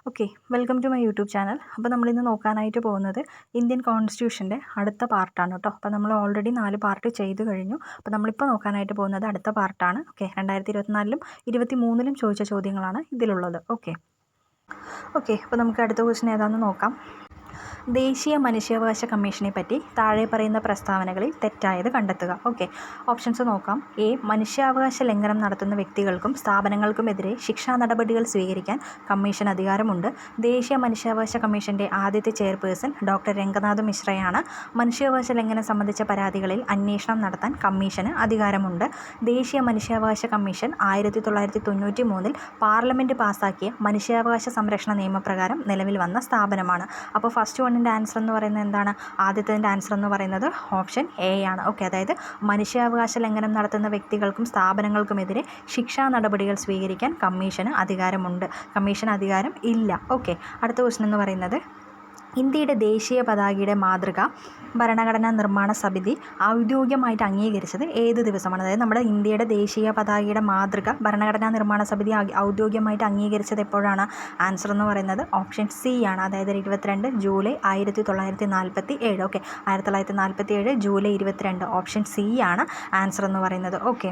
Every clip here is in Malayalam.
Okay, welcome to my YouTube channel. അപ്പോൾ നമ്മളിന്ന് നോക്കാനായിട്ട് പോകുന്നത് ഇന്ത്യൻ കോൺസ്റ്റിറ്റ്യൂഷൻ്റെ അടുത്ത പാർട്ടാണ് കേട്ടോ. അപ്പോൾ നമ്മൾ ഓൾറെഡി 4 പാർട്ട് ചെയ്ത് കഴിഞ്ഞു. അപ്പോൾ നമ്മളിപ്പോൾ നോക്കാനായിട്ട് പോകുന്നത് അടുത്ത പാർട്ടാണ്. ഓക്കെ, 2024-ലും 2023-ലും ചോദിച്ച ചോദ്യങ്ങളാണ് ഇതിലുള്ളത്. ഓക്കെ, അപ്പോൾ നമുക്ക് അടുത്ത ക്വസ്റ്റ്യൻ ഏതാണെന്ന് നോക്കാം. ദേശീയ മനുഷ്യാവകാശ കമ്മീഷനെ പറ്റി താഴെ പറയുന്ന പ്രസ്താവനകളിൽ തെറ്റായത് കണ്ടെത്തുക. ഓക്കെ, ഓപ്ഷൻസ് നോക്കാം. എ, മനുഷ്യാവകാശ ലംഘനം നടത്തുന്ന വ്യക്തികൾക്കും സ്ഥാപനങ്ങൾക്കുമെതിരെ ശിക്ഷാ നടപടികൾ സ്വീകരിക്കാൻ കമ്മീഷൻ അധികാരമുണ്ട്. ദേശീയ മനുഷ്യാവകാശ കമ്മീഷൻ്റെ ആദ്യത്തെ ചെയർപേഴ്സൺ ഡോക്ടർ രംഗനാഥ് മിശ്രയാണ്. മനുഷ്യാവകാശ ലംഘനം സംബന്ധിച്ച പരാതികളിൽ അന്വേഷണം നടത്താൻ കമ്മീഷന് അധികാരമുണ്ട്. ദേശീയ മനുഷ്യാവകാശ കമ്മീഷൻ 1993 പാർലമെൻറ്റ് പാസ്സാക്കിയ മനുഷ്യാവകാശ സംരക്ഷണ നിയമപ്രകാരം നിലവിൽ വന്ന സ്ഥാപനമാണ്. അപ്പോൾ ഫസ്റ്റ് വണ്ണിൻ്റെ ആൻസർ എന്ന് പറയുന്നത് എന്താണ്? ആദ്യത്തതിൻ്റെ ആൻസർ എന്ന് പറയുന്നത് ഓപ്ഷൻ എ ആണ്. ഓക്കെ, അതായത് മനുഷ്യാവകാശ ലംഘനം നടത്തുന്ന വ്യക്തികൾക്കും സ്ഥാപനങ്ങൾക്കുമെതിരെ ശിക്ഷാ നടപടികൾ സ്വീകരിക്കാൻ കമ്മീഷന് അധികാരമുണ്ട്. കമ്മീഷൻ അധികാരം ഇല്ല. ഓക്കെ, അടുത്ത ക്വസ്റ്റ്യൻ എന്ന് പറയുന്നത് ഇന്ത്യയുടെ ദേശീയ പതാകയുടെ മാതൃക ഭരണഘടനാ നിർമ്മാണ സമിതി ഔദ്യോഗികമായിട്ട് അംഗീകരിച്ചത് ഏത് ദിവസമാണ്? അതായത് നമ്മുടെ ഇന്ത്യയുടെ ദേശീയ പതാകയുടെ മാതൃക ഭരണഘടനാ നിർമ്മാണ സമിതി ഔദ്യോഗികമായിട്ട് അംഗീകരിച്ചത് എപ്പോഴാണ്? ആൻസർ എന്ന് പറയുന്നത് ഓപ്ഷൻ സി ആണ്. അതായത് 22 July 1947. Okay, 1947 July 22. Option C ആണ് ആൻസർ എന്ന് പറയുന്നത്. ഓക്കെ,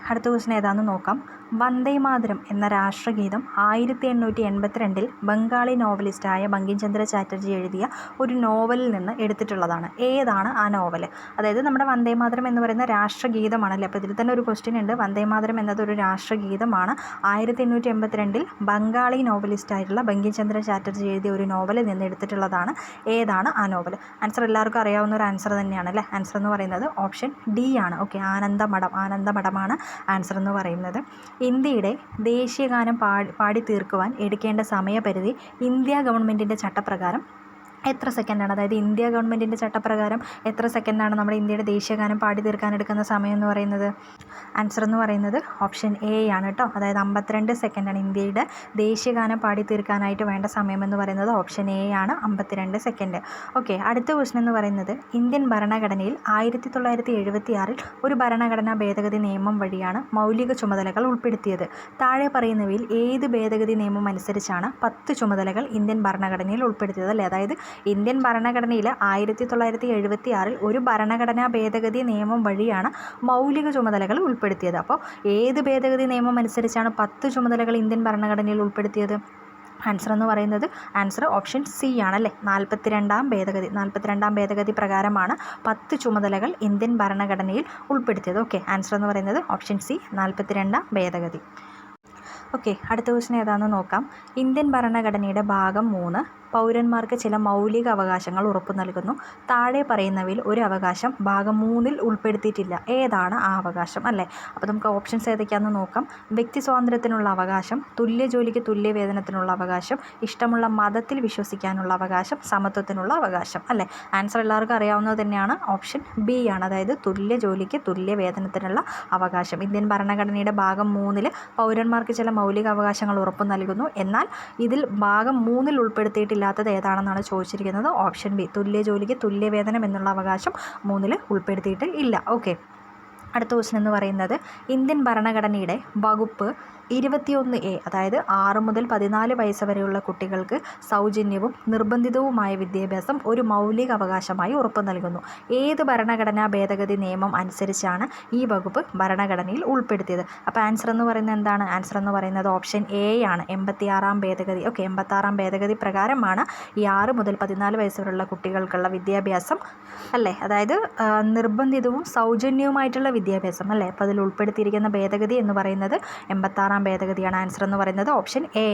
അടുത്ത ക്വസ്റ്റ്യൻ ഏതാണെന്ന് നോക്കാം. വന്ദേ മാതരം എന്ന രാഷ്ട്രഗീതം 1882 ബംഗാളി നോവലിസ്റ്റായ ബങ്കിംചന്ദ്ര ചാറ്റർജി എഴുതിയ ഒരു നോവലിൽ നിന്ന് എടുത്തിട്ടുള്ളതാണ്. ഏതാണ് ആ നോവൽ? അതായത് നമ്മുടെ വന്ദേ മാതരം എന്ന് പറയുന്ന രാഷ്ട്രഗീതമാണല്ലേ. അപ്പോൾ ഇതിൽ തന്നെ ഒരു ക്വസ്റ്റ്യൻ ഉണ്ട്. വന്ദേ മാതരം എന്നത് ഒരു രാഷ്ട്രഗീതമാണ്. 1882 ബംഗാളി നോവലിസ്റ്റായിട്ടുള്ള ബങ്കിംചന്ദ്ര ചാറ്റർജി എഴുതിയ ഒരു നോവലിൽ നിന്ന് എടുത്തിട്ടുള്ളതാണ്. ഏതാണ് ആ നോവൽ? ആൻസർ എല്ലാവർക്കും അറിയാവുന്ന ഒരു ആൻസർ തന്നെയാണ് അല്ലേ. ആൻസർ എന്ന് പറയുന്നത് ഓപ്ഷൻ ഡി ആണ്. ഓക്കെ, ആനന്ദമഠമാണ് ആൻസർ എന്ന് പറയുന്നത്. ഇന്ത്യയുടെ ദേശീയഗാനം പാടി തീർക്കുവാൻ എടുക്കേണ്ട സമയപരിധി ഇന്ത്യ ഗവൺമെൻറ്റിൻ്റെ ചട്ടപ്രകാരം എത്ര സെക്കൻഡാണ്? അതായത് ഇന്ത്യ ഗവൺമെൻറ്റിൻ്റെ ചട്ടപ്രകാരം എത്ര സെക്കൻഡാണ് നമ്മുടെ ഇന്ത്യയുടെ ദേശീയഗാനം പാടി തീർക്കാൻ എടുക്കുന്ന സമയം എന്ന് പറയുന്നത്? ആൻസർ എന്ന് പറയുന്നത് ഓപ്ഷൻ എ ആണ് കേട്ടോ. അതായത് 52 സെക്കൻഡാണ് ഇന്ത്യയുടെ ദേശീയഗാനം പാടി തീർക്കാനായിട്ട് വേണ്ട സമയം എന്ന് പറയുന്നത്. ഓപ്ഷൻ എ ആണ്, 52 സെക്കൻഡ്. ഓക്കെ, അടുത്ത ക്വസ്റ്റ്യൻ എന്ന് പറയുന്നത് ഇന്ത്യൻ ഭരണഘടനയിൽ 1976 ഒരു ഭരണഘടനാ ഭേദഗതി നിയമം വഴിയാണ് മൗലിക ചുമതലകൾ ഉൾപ്പെടുത്തിയത്. താഴെ പറയുന്നവയിൽ ഏത് ഭേദഗതി നിയമം അനുസരിച്ചാണ് 10 ചുമതലകൾ ഇന്ത്യൻ ഭരണഘടനയിൽ ഉൾപ്പെടുത്തിയത്? അല്ലേ, അതായത് ഇന്ത്യൻ ഭരണഘടനയിൽ 1976 ഒരു ഭരണഘടനാ ഭേദഗതി നിയമം വഴിയാണ് മൗലിക ചുമതലകൾ ഉൾപ്പെടുത്തിയത്. അപ്പോൾ ഏത് ഭേദഗതി നിയമം അനുസരിച്ചാണ് 10 ചുമതലകൾ ഇന്ത്യൻ ഭരണഘടനയിൽ ഉൾപ്പെടുത്തിയത്? ആൻസർ എന്ന് പറയുന്നത് ആൻസർ ഓപ്ഷൻ സി ആണല്ലേ. 42ാം ഭേദഗതി പ്രകാരമാണ് 10 ചുമതലകൾ ഇന്ത്യൻ ഭരണഘടനയിൽ ഉൾപ്പെടുത്തിയത്. ഓക്കെ, ആൻസർ എന്ന് പറയുന്നത് ഓപ്ഷൻ സി, 42ാം ഭേദഗതി. ഓക്കെ, അടുത്ത ക്വസ്റ്റ്യൻ ഏതാണെന്ന് നോക്കാം. ഇന്ത്യൻ ഭരണഘടനയുടെ ഭാഗം 3 പൗരന്മാർക്ക് ചില മൗലിക അവകാശങ്ങൾ ഉറപ്പു നൽകുന്നു. താഴെ പറയുന്നവയിൽ ഒരു അവകാശം ഭാഗം 3-ൽ ഉൾപ്പെടുത്തിയിട്ടില്ല. ഏതാണ് ആ അവകാശം? അല്ലേ, അപ്പോൾ നമുക്ക് ഓപ്ഷൻസ് ഏതൊക്കെയാണെന്ന് നോക്കാം. വ്യക്തി സ്വാതന്ത്ര്യത്തിനുള്ള അവകാശം, തുല്യ ജോലിക്ക് തുല്യ വേതനത്തിനുള്ള അവകാശം, ഇഷ്ടമുള്ള മതത്തിൽ വിശ്വസിക്കാനുള്ള അവകാശം, സമത്വത്തിനുള്ള അവകാശം. അല്ലേ, ആൻസർ എല്ലാവർക്കും അറിയാവുന്നത് തന്നെയാണ്. ഓപ്ഷൻ ബി ആണ്. അതായത് തുല്യ ജോലിക്ക് തുല്യ വേതനത്തിനുള്ള അവകാശം. ഇന്ത്യൻ ഭരണഘടനയുടെ ഭാഗം 3-ൽ പൗരന്മാർക്ക് ചില മൗലിക അവകാശങ്ങൾ ഉറപ്പു നൽകുന്നു. എന്നാൽ ഇതിൽ ഭാഗം 3-ൽ ഉൾപ്പെടുത്തിയിട്ടില്ലാത്തത് ഏതാണെന്നാണ് ചോദിച്ചിരിക്കുന്നത്. ഓപ്ഷൻ ബി, തുല്യ ജോലിക്ക് തുല്യ വേതനം എന്നുള്ള അവകാശം 3-ൽ ഉൾപ്പെടുത്തിയിട്ട് ഇല്ല. ഓക്കെ, അടുത്ത ക്വസ്റ്റ്യൻ എന്ന് പറയുന്നത് ഇന്ത്യൻ ഭരണഘടനയുടെ വകുപ്പ് 21A, അതായത് 6 മുതൽ 14 വയസ്സ് വരെയുള്ള കുട്ടികൾക്ക് സൗജന്യവും നിർബന്ധിതവുമായ വിദ്യാഭ്യാസം ഒരു മൗലിക അവകാശമായി ഉറപ്പു നൽകുന്നു. ഏത് ഭരണഘടനാ ഭേദഗതി നിയമം അനുസരിച്ചാണ് ഈ വകുപ്പ് ഭരണഘടനയിൽ ഉൾപ്പെടുത്തിയത്? അപ്പോൾ ആൻസർ എന്ന് പറയുന്നത് എന്താണ്? ആൻസർ എന്ന് പറയുന്നത് ഓപ്ഷൻ എ ആണ്, 86ാം ഭേദഗതി. ഓക്കെ, 86ാം ഭേദഗതി പ്രകാരമാണ് ഈ 6 മുതൽ 14 വയസ്സ് വരെയുള്ള കുട്ടികൾക്കുള്ള വിദ്യാഭ്യാസം അല്ലേ, അതായത് നിർബന്ധിതവും സൗജന്യവുമായിട്ടുള്ള വിദ്യാഭ്യാസം അല്ലേ. അപ്പോൾ അതിൽ ഉൾപ്പെടുത്തിയിരിക്കുന്ന ഭേദഗതി എന്ന് പറയുന്നത് 86ാം ഭേദഗതിയാണ്. ആൻസർ എന്ന് പറയുന്നത് ഓപ്ഷൻ എ.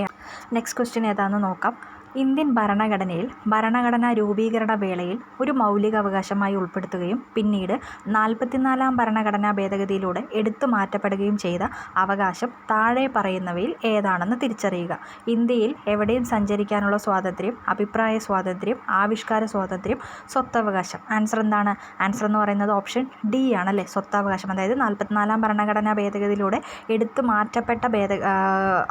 നെക്സ്റ്റ് ക്വസ്റ്റ്യൻ ഏതാണെന്ന് നോക്കാം. ഇന്ത്യൻ ഭരണഘടനയിൽ ഭരണഘടനാ രൂപീകരണ വേളയിൽ ഒരു മൗലിക അവകാശമായി ഉൾപ്പെടുത്തുകയും പിന്നീട് 44ാം ഭരണഘടനാ ഭേദഗതിയിലൂടെ എടുത്തു മാറ്റപ്പെടുകയും ചെയ്ത അവകാശം താഴെ പറയുന്നവയിൽ ഏതാണെന്ന് തിരിച്ചറിയുക. ഇന്ത്യയിൽ എവിടെയും സഞ്ചരിക്കാനുള്ള സ്വാതന്ത്ര്യം, അഭിപ്രായ സ്വാതന്ത്ര്യം, ആവിഷ്കാര സ്വാതന്ത്ര്യം, സ്വത്തവകാശം. ആൻസർ എന്താണ്? ആൻസർ എന്ന് പറയുന്നത് ഓപ്ഷൻ ഡി ആണല്ലേ, സ്വത്തവകാശം. അതായത് 44ാം ഭരണഘടനാ ഭേദഗതിയിലൂടെ എടുത്തു മാറ്റപ്പെട്ട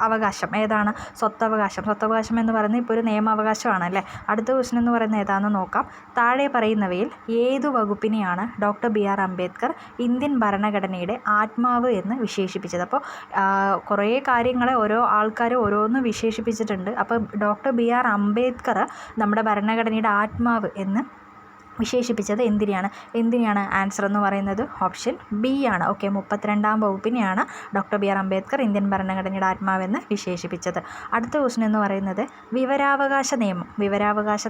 അവകാശം ഏതാണ്? സ്വത്തവകാശം. സ്വത്തവകാശം എന്ന് പറയുന്നത് ഇപ്പോൾ ഒരു നിയമാവകാശമാണ് അല്ലേ. അടുത്ത ക്വസ്റ്റ്യൻ എന്ന് പറയുന്നത് ഏതാണെന്ന് നോക്കാം. താഴെ പറയുന്നവയിൽ ഏതു വകുപ്പിനെയാണ് ഡോക്ടർ BR അംബേദ്കർ ഇന്ത്യൻ ഭരണഘടനയുടെ ആത്മാവ് എന്ന് വിശേഷിപ്പിച്ചത്? അപ്പോൾ കുറേ കാര്യങ്ങളെ ഓരോ ആൾക്കാർ ഓരോന്ന് വിശേഷിപ്പിച്ചിട്ടുണ്ട്. അപ്പോൾ ഡോക്ടർ BR അംബേദ്കർ നമ്മുടെ ഭരണഘടനയുടെ ആത്മാവ് എന്ന് വിശേഷിപ്പിച്ചത് എന്തിനെയാണ് ആൻസർ എന്ന് പറയുന്നത് ഓപ്ഷൻ ബി ആണ്. ഓക്കെ, 32ാം വകുപ്പിനെയാണ് ഡോക്ടർ BR അംബേദ്കർ ഇന്ത്യൻ ഭരണഘടനയുടെ ആത്മാവെന്ന് വിശേഷിപ്പിച്ചത്. അടുത്ത ക്വസ്റ്റ്യൻ എന്ന് പറയുന്നത് വിവരാവകാശ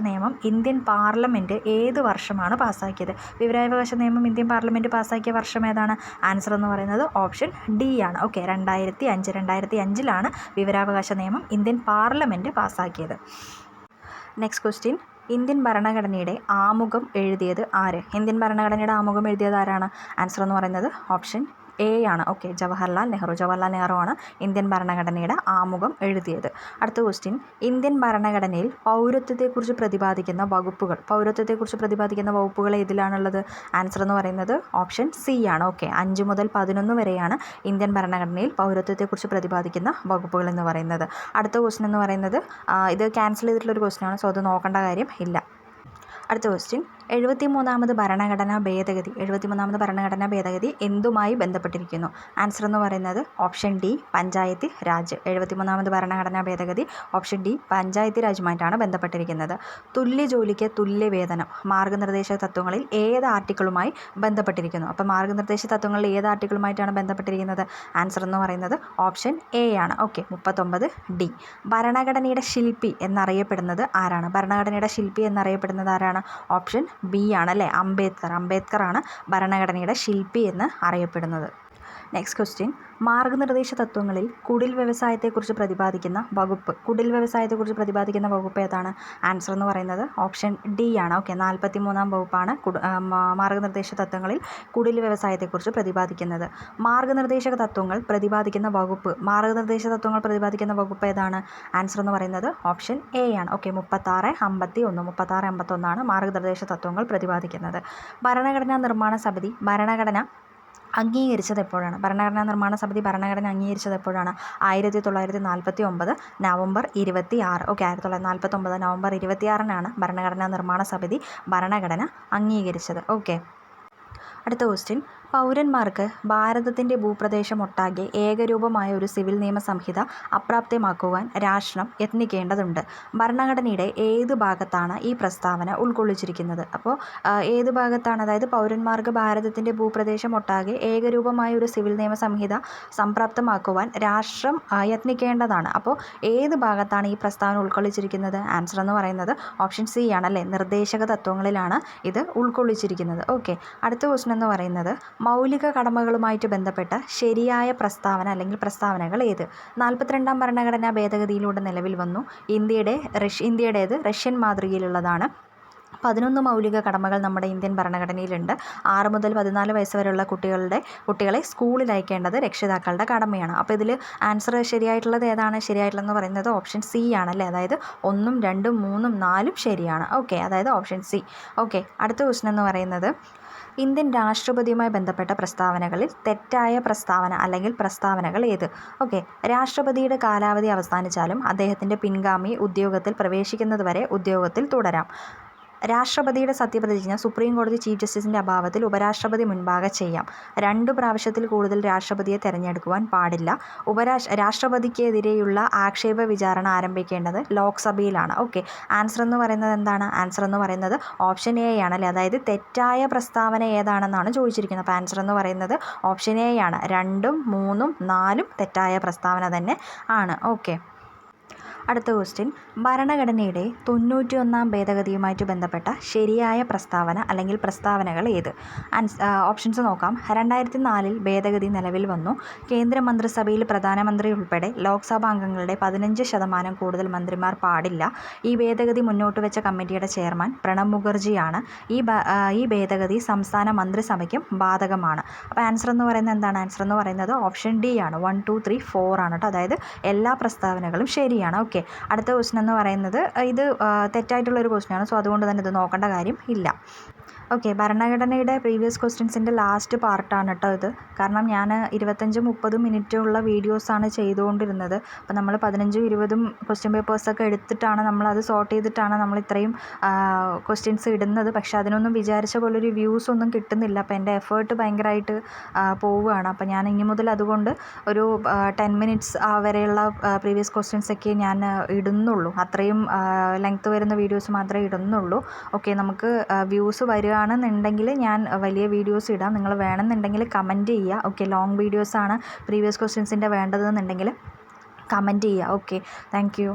നിയമം ഇന്ത്യൻ പാർലമെൻറ്റ് ഏത് വർഷമാണ് പാസ്സാക്കിയത്? വിവരാവകാശ നിയമം ഇന്ത്യൻ പാർലമെൻറ്റ് പാസ്സാക്കിയ വർഷം ഏതാണ്? ആൻസർ എന്ന് പറയുന്നത് ഓപ്ഷൻ ഡി ആണ്. ഓക്കെ, 2005 വിവരാവകാശ നിയമം ഇന്ത്യൻ പാർലമെൻറ്റ് പാസ്സാക്കിയത്. നെക്സ്റ്റ് ക്വസ്റ്റ്യൻ, ഇന്ത്യൻ ഭരണഘടനയുടെ ആമുഖം എഴുതിയത് ആര്? ഇന്ത്യൻ ഭരണഘടനയുടെ ആമുഖം എഴുതിയത് ആരാണ്? ആൻസർ എന്ന് പറയുന്നത് ഓപ്ഷൻ എ ആണ്. ഓക്കെ, ജവഹർലാൽ നെഹ്റു ആണ് ഇന്ത്യൻ ഭരണഘടനയുടെ ആമുഖം എഴുതിയത്. അടുത്ത ക്വസ്റ്റ്യൻ, ഇന്ത്യൻ ഭരണഘടനയിൽ പൗരത്വത്തെക്കുറിച്ച് പ്രതിപാദിക്കുന്ന വകുപ്പുകൾ ഏതിലാണുള്ളത്? ആൻസർ എന്ന് പറയുന്നത് ഓപ്ഷൻ സി ആണ്. ഓക്കെ, 5 മുതൽ 11 വരെയാണ് ഇന്ത്യൻ ഭരണഘടനയിൽ പൗരത്വത്തെക്കുറിച്ച് പ്രതിപാദിക്കുന്ന വകുപ്പുകൾ എന്ന് പറയുന്നത്. അടുത്ത ക്വസ്റ്റ്യൻ എന്ന് പറയുന്നത് ഇത് ക്യാൻസൽ ചെയ്തിട്ടുള്ളൊരു ക്വസ്റ്റ്യൻ ആണ്, സോ അത് നോക്കേണ്ട കാര്യം ഇല്ല. അടുത്ത ക്വസ്റ്റ്യൻ, 73ാമത് ഭരണഘടനാ ഭേദഗതി എന്തുമായി ബന്ധപ്പെട്ടിരിക്കുന്നു? ആൻസർ എന്ന് പറയുന്നത് ഓപ്ഷൻ ഡി പഞ്ചായത്ത് രാജ്. 73ാമത് ഭരണഘടനാ ഭേദഗതി ഓപ്ഷൻ ഡി പഞ്ചായത്ത് രാജുമായിട്ടാണ് ബന്ധപ്പെട്ടിരിക്കുന്നത്. തുല്യ ജോലിക്ക് തുല്യ വേതനം മാർഗ്ഗനിർദ്ദേശ തത്വങ്ങളിൽ ഏത് ആർട്ടിക്കിളുമായി ബന്ധപ്പെട്ടിരിക്കുന്നു? അപ്പോൾ മാർഗ്ഗനിർദ്ദേശ തത്വങ്ങളിൽ ഏത് ആർട്ടിക്കിളുമായിട്ടാണ് ബന്ധപ്പെട്ടിരിക്കുന്നത്? ആൻസർ എന്ന് പറയുന്നത് ഓപ്ഷൻ എ ആണ്. Okay, 39D. ഭരണഘടനയുടെ ശില്പി എന്നറിയപ്പെടുന്നത് ആരാണ്? ഓപ്ഷൻ ബി ആണ് അല്ലേ, അംബേദ്കർ ആണ് ഭരണഘടനയുടെ ശില്പി എന്ന് അറിയപ്പെടുന്നത്. നെക്സ്റ്റ് ക്വസ്റ്റ്യൻ, മാർഗ്ഗനിർദ്ദേശ തത്വങ്ങളിൽ കുടിൽ വ്യവസായത്തെക്കുറിച്ച് പ്രതിപാദിക്കുന്ന വകുപ്പ് ഏതാണ്? ആൻസർ എന്ന് പറയുന്നത് ഓപ്ഷൻ ഡി ആണ്. ഓക്കെ, 43ാം വകുപ്പാണ് മാർഗ്ഗനിർദ്ദേശ തത്വങ്ങളിൽ കുടിൽ വ്യവസായത്തെക്കുറിച്ച് പ്രതിപാദിക്കുന്നത്. മാർഗ്ഗനിർദ്ദേശ തത്വങ്ങൾ പ്രതിപാദിക്കുന്ന വകുപ്പ് ഏതാണ്? ആൻസർ എന്ന് പറയുന്നത് ഓപ്ഷൻ എ ആണ്. ഓക്കെ, 3651 മാർഗ്ഗനിർദ്ദേശ തത്വങ്ങൾ പ്രതിപാദിക്കുന്നത്. ഭരണഘടനാ നിർമ്മാണ സമിതി ഭരണഘടന അംഗീകരിച്ചത് എപ്പോഴാണ്? 1949 നവംബർ 26. ഓക്കെ, 1949 നവംബർ 26 ഭരണഘടനാ നിർമ്മാണ സമിതി ഭരണഘടന അംഗീകരിച്ചത്. ഓക്കെ, അടുത്ത ക്വസ്റ്റ്യൻ, പൗരന്മാർക്ക് ഭാരതത്തിൻ്റെ ഭൂപ്രദേശമൊട്ടാകെ ഏകരൂപമായ ഒരു സിവിൽ നിയമ സംഹിത അപ്രാപ്യമാക്കുവാൻ രാഷ്ട്രം യത്നിക്കേണ്ടതുണ്ട്. ഭരണഘടനയുടെ ഏത് ഭാഗത്താണ് ഈ പ്രസ്താവന ഉൾക്കൊള്ളിച്ചിരിക്കുന്നത്? അപ്പോൾ ഏത് ഭാഗത്താണ്? അതായത് പൗരന്മാർക്ക് ഭാരതത്തിൻ്റെ ഭൂപ്രദേശമൊട്ടാകെ ഏകരൂപമായ ഒരു സിവിൽ നിയമ സംഹിത സംപ്രാപ്തമാക്കുവാൻ രാഷ്ട്രം യത്നിക്കേണ്ടതാണ്. അപ്പോൾ ഏത് ഭാഗത്താണ് ഈ പ്രസ്താവന ഉൾക്കൊള്ളിച്ചിരിക്കുന്നത്? ആൻസർ എന്ന് പറയുന്നത് ഓപ്ഷൻ സി ആണല്ലേ, നിർദ്ദേശക തത്വങ്ങളിലാണ് ഇത് ഉൾക്കൊള്ളിച്ചിരിക്കുന്നത്. ഓക്കെ, അടുത്ത ക്വസ്റ്റ്യൻ എന്ന് പറയുന്നത് മൗലിക കടമകളുമായിട്ട് ബന്ധപ്പെട്ട ശരിയായ പ്രസ്താവന അല്ലെങ്കിൽ പ്രസ്താവനകൾ ഏത്? 42ാം ഭരണഘടനാ ഭേദഗതിയിലൂടെ നിലവിൽ വന്നു. ഇന്ത്യയുടേത് റഷ്യൻ മാതൃകയിലുള്ളതാണ്. 11 മൗലിക കടമകൾ നമ്മുടെ ഇന്ത്യൻ ഭരണഘടനയിലുണ്ട്. 6 മുതൽ 14 വയസ്സ് വരെയുള്ള കുട്ടികളെ സ്കൂളിൽ അയക്കേണ്ടത് രക്ഷിതാക്കളുടെ കടമയാണ്. അപ്പോൾ ഇതിൽ ആൻസർ ശരിയായിട്ടുള്ളത് ഏതാണ്? ശരിയായിട്ടുള്ളതെന്ന് പറയുന്നത് ഓപ്ഷൻ സി ആണല്ലേ, അതായത് 1, 2, 3, 4 ശരിയാണ്. ഓക്കെ, അതായത് ഓപ്ഷൻ സി. ഓക്കെ, അടുത്ത ക്വസ്റ്റ്യൻ എന്ന് പറയുന്നത് ഇന്ത്യൻ രാഷ്ട്രപതിയുമായി ബന്ധപ്പെട്ട പ്രസ്താവനകളിൽ തെറ്റായ പ്രസ്താവന അല്ലെങ്കിൽ പ്രസ്താവനകൾ ഏത്? ഓക്കെ, രാഷ്ട്രപതിയുടെ കാലാവധി അവസാനിച്ചാലും അദ്ദേഹത്തിൻ്റെ പിൻഗാമി ഉദ്യോഗത്തിൽ പ്രവേശിക്കുന്നതുവരെ ഉദ്യോഗത്തിൽ തുടരാം. രാഷ്ട്രപതിയുടെ സത്യപ്രതിജ്ഞ സുപ്രീം കോടതി ചീഫ് ജസ്റ്റിസിൻ്റെ അഭാവത്തിൽ ഉപരാഷ്ട്രപതി മുൻപാകെ ചെയ്യാം. 2 പ്രാവശ്യത്തിൽ കൂടുതൽ രാഷ്ട്രപതിയെ തിരഞ്ഞെടുക്കുവാൻ പാടില്ല. രാഷ്ട്രപതിക്കെതിരെയുള്ള ആക്ഷേപ വിചാരണ ആരംഭിക്കേണ്ടത് ലോക്സഭയിലാണ്. ഓക്കെ, ആൻസർ എന്ന് പറയുന്നത് എന്താണ്? ആൻസർ എന്ന് പറയുന്നത് ഓപ്ഷൻ എ ആണല്ലേ, അതായത് തെറ്റായ പ്രസ്താവന ഏതാണെന്നാണ് ചോദിച്ചിരിക്കുന്നത്. അപ്പോൾ ആൻസർ എന്ന് പറയുന്നത് ഓപ്ഷൻ എ ആണ്. 2, 3, 4 തെറ്റായ പ്രസ്താവന തന്നെ ആണ്. ഓക്കെ, അടുത്ത ക്വസ്റ്റ്യൻ, ഭരണഘടനയുടെ 91ാം ഭേദഗതിയുമായിട്ട് ബന്ധപ്പെട്ട ശരിയായ പ്രസ്താവന അല്ലെങ്കിൽ പ്രസ്താവനകൾ ഏത്? ഓപ്ഷൻസ് നോക്കാം. 2004 ഭേദഗതി നിലവിൽ വന്നു. കേന്ദ്രമന്ത്രിസഭയിൽ പ്രധാനമന്ത്രി ഉൾപ്പെടെ ലോക്സഭാ അംഗങ്ങളുടെ 15% കൂടുതൽ മന്ത്രിമാർ പാടില്ല. ഈ ഭേദഗതി മുന്നോട്ട് വെച്ച കമ്മിറ്റിയുടെ ചെയർമാൻ പ്രണബ് മുഖർജിയാണ്. ഈ ഭേദഗതി സംസ്ഥാന മന്ത്രിസഭയ്ക്കും ബാധകമാണ്. അപ്പോൾ ആൻസർ എന്ന് പറയുന്നത് എന്താണ്? ആൻസർ എന്ന് പറയുന്നത് ഓപ്ഷൻ ഡി ആണ്. 1, 2, 3, 4 ആണ് കേട്ടോ, അതായത് എല്ലാ പ്രസ്താവനകളും ശരിയാണ്. ഓക്കെ, അടുത്ത ക്വസ്റ്റ്യൻ എന്ന് പറയുന്നത് ഇത് തെറ്റായിട്ടുള്ളൊരു ക്വസ്റ്റ്യനാണ്, സോ അതുകൊണ്ട് തന്നെ ഇത് നോക്കേണ്ട കാര്യം ഇല്ല. ഓക്കെ, ഭരണഘടനയുടെ പ്രീവിയസ് ക്വസ്റ്റ്യൻസിൻ്റെ ലാസ്റ്റ് പാർട്ടാണ് കേട്ടോ ഇത്. കാരണം ഞാൻ 25-30 മിനിറ്റുള്ള വീഡിയോസാണ് ചെയ്തുകൊണ്ടിരുന്നത്. അപ്പോൾ നമ്മൾ 15-20 ക്വസ്റ്റ്യൻ പേപ്പേഴ്സൊക്കെ എടുത്തിട്ടാണ് നമ്മളത് സോർട്ട് ചെയ്തിട്ടാണ് നമ്മൾ ഇത്രയും ക്വസ്റ്റ്യൻസ് ഇടുന്നത്. പക്ഷേ അതിനൊന്നും വിചാരിച്ച പോലൊരു വ്യൂസ് ഒന്നും കിട്ടുന്നില്ല. അപ്പോൾ എൻ്റെ എഫേർട്ട് ഭയങ്കരമായിട്ട് പോവുകയാണ്. അപ്പോൾ ഞാൻ ഇനി മുതൽ അതുകൊണ്ട് ഒരു 10 മിനിറ്റ്സ് വരെയുള്ള പ്രീവിയസ് ക്വസ്റ്റ്യൻസൊക്കെ ഞാൻ ഇടുന്നുള്ളൂ. അത്രയും ലെങ്ത്ത് വരുന്ന വീഡിയോസ് മാത്രമേ ഇടുന്നുള്ളൂ. ഓക്കെ, നമുക്ക് വ്യൂസ് വരികയാണെന്നുണ്ടെങ്കിൽ ഞാൻ വലിയ വീഡിയോസ് ഇടാം. നിങ്ങൾ വേണമെന്നുണ്ടെങ്കിൽ കമൻറ്റ് ചെയ്യുക. ഓക്കെ, ലോങ് വീഡിയോസാണ് പ്രീവിയസ് ക്വസ്റ്റ്യൻസിൻ്റെ വേണ്ടതെന്നുണ്ടെങ്കിൽ കമൻറ്റ് ചെയ്യുക. Okay, thank you.